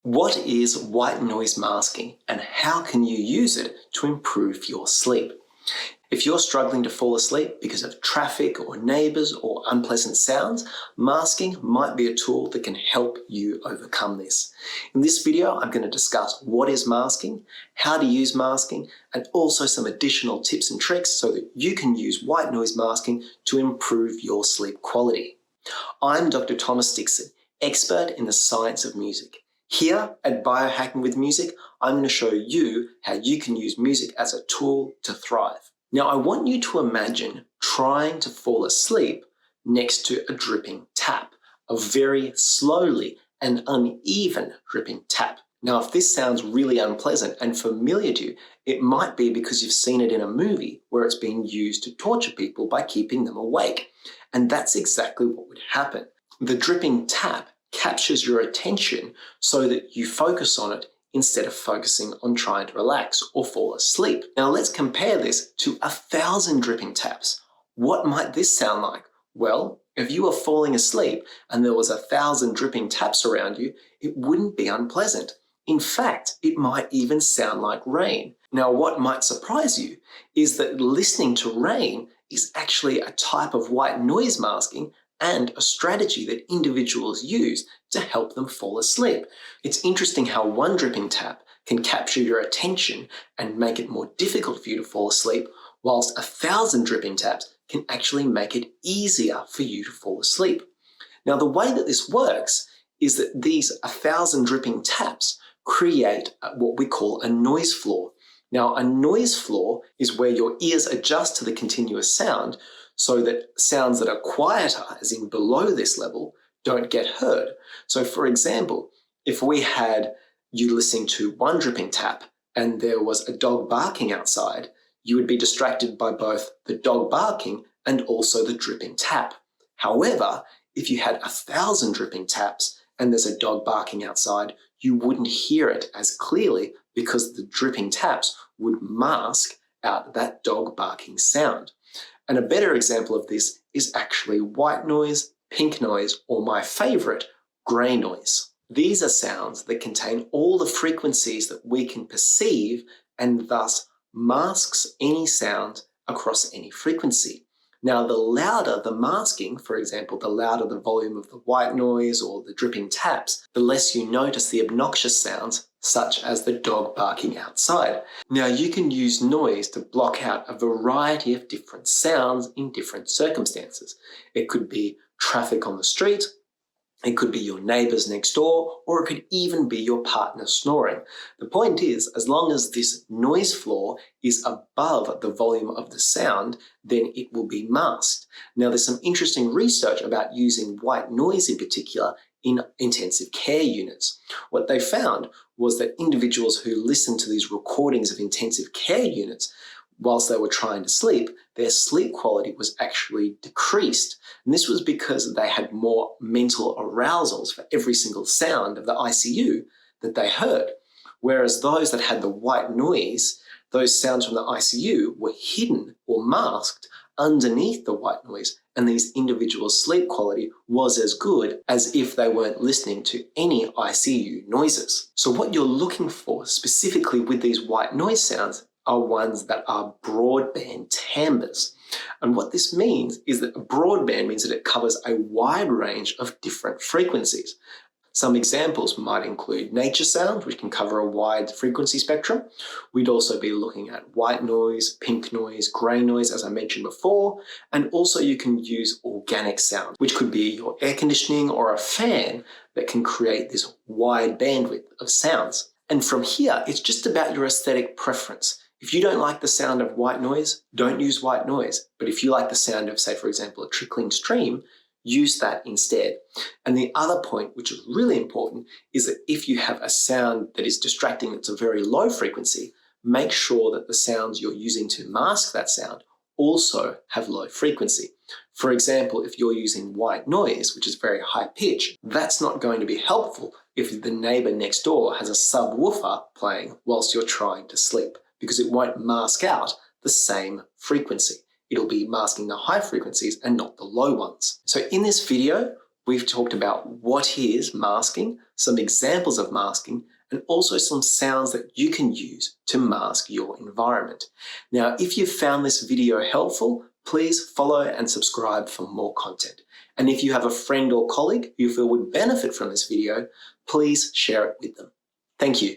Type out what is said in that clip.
What is white noise masking and how can you use it to improve your sleep? If you're struggling to fall asleep because of traffic or neighbours or unpleasant sounds, masking might be a tool that can help you overcome this. In this video, I'm going to discuss what is masking, how to use masking, and also some additional tips and tricks so that you can use white noise masking to improve your sleep quality. I'm Dr. Thomas Dixon, expert in the science of music. Here at Biohacking with Music, I'm going to show you how you can use music as a tool to thrive. Now, I want you to imagine trying to fall asleep next to a dripping tap, a very slowly and uneven dripping tap. Now, if this sounds really unpleasant and familiar to you, it might be because you've seen it in a movie where it's being used to torture people by keeping them awake. And that's exactly what would happen. The dripping tap captures your attention so that you focus on it instead of focusing on trying to relax or fall asleep. Now let's compare this to 1,000 dripping taps. What might this sound like? Well, if you were falling asleep and there was 1,000 dripping taps around you, it wouldn't be unpleasant. In fact, it might even sound like rain. Now, what might surprise you is that listening to rain is actually a type of white noise masking and a strategy that individuals use to help them fall asleep. It's interesting how one dripping tap can capture your attention and make it more difficult for you to fall asleep, whilst 1,000 dripping taps can actually make it easier for you to fall asleep. Now, the way that this works is that these 1,000 dripping taps create what we call a noise floor. Now, a noise floor is where your ears adjust to the continuous sound so that sounds that are quieter, as in below this level, don't get heard. So for example, if we had you listening to one dripping tap and there was a dog barking outside, you would be distracted by both the dog barking and also the dripping tap. However, if you had 1,000 dripping taps and there's a dog barking outside, you wouldn't hear it as clearly because the dripping taps would mask out that dog barking sound. And a better example of this is actually white noise, pink noise, or my favorite, grey noise. These are sounds that contain all the frequencies that we can perceive and thus masks any sound across any frequency. Now, the louder the masking, for example, the louder the volume of the white noise or the dripping taps, the less you notice the obnoxious sounds, such as the dog barking outside. Now, you can use noise to block out a variety of different sounds in different circumstances. It could be traffic on the street, it could be your neighbours next door, or it could even be your partner snoring. The point is, as long as this noise floor is above the volume of the sound, then it will be masked. Now, there's some interesting research about using white noise in particular in intensive care units. What they found was that individuals who listened to these recordings of intensive care units whilst they were trying to sleep, their sleep quality was actually decreased. And this was because they had more mental arousals for every single sound of the ICU that they heard. Whereas those that had the white noise, those sounds from the ICU were hidden or masked underneath the white noise, and these individuals' sleep quality was as good as if they weren't listening to any ICU noises. So what you're looking for specifically with these white noise sounds are ones that are broadband timbres. And what this means is that a broadband means that it covers a wide range of different frequencies. Some examples might include nature sound, which can cover a wide frequency spectrum. We'd also be looking at white noise, pink noise, grey noise, as I mentioned before. And also you can use organic sound, which could be your air conditioning or a fan that can create this wide bandwidth of sounds. And from here, it's just about your aesthetic preference. If you don't like the sound of white noise, don't use white noise. But if you like the sound of, say, for example, a trickling stream, use that instead. And the other point, which is really important, is that if you have a sound that is distracting, that's a very low frequency, make sure that the sounds you're using to mask that sound also have low frequency. For example, if you're using white noise, which is very high pitch, that's not going to be helpful if the neighbor next door has a subwoofer playing whilst you're trying to sleep, because it won't mask out the same frequency. It'll be masking the high frequencies and not the low ones. So in this video, We've talked about what is masking, some examples of masking, and also some sounds that you can use to mask your environment. Now, if you found this video helpful, please follow and subscribe for more content. And if you have a friend or colleague who you feel would benefit from this video, please share it with them. Thank you.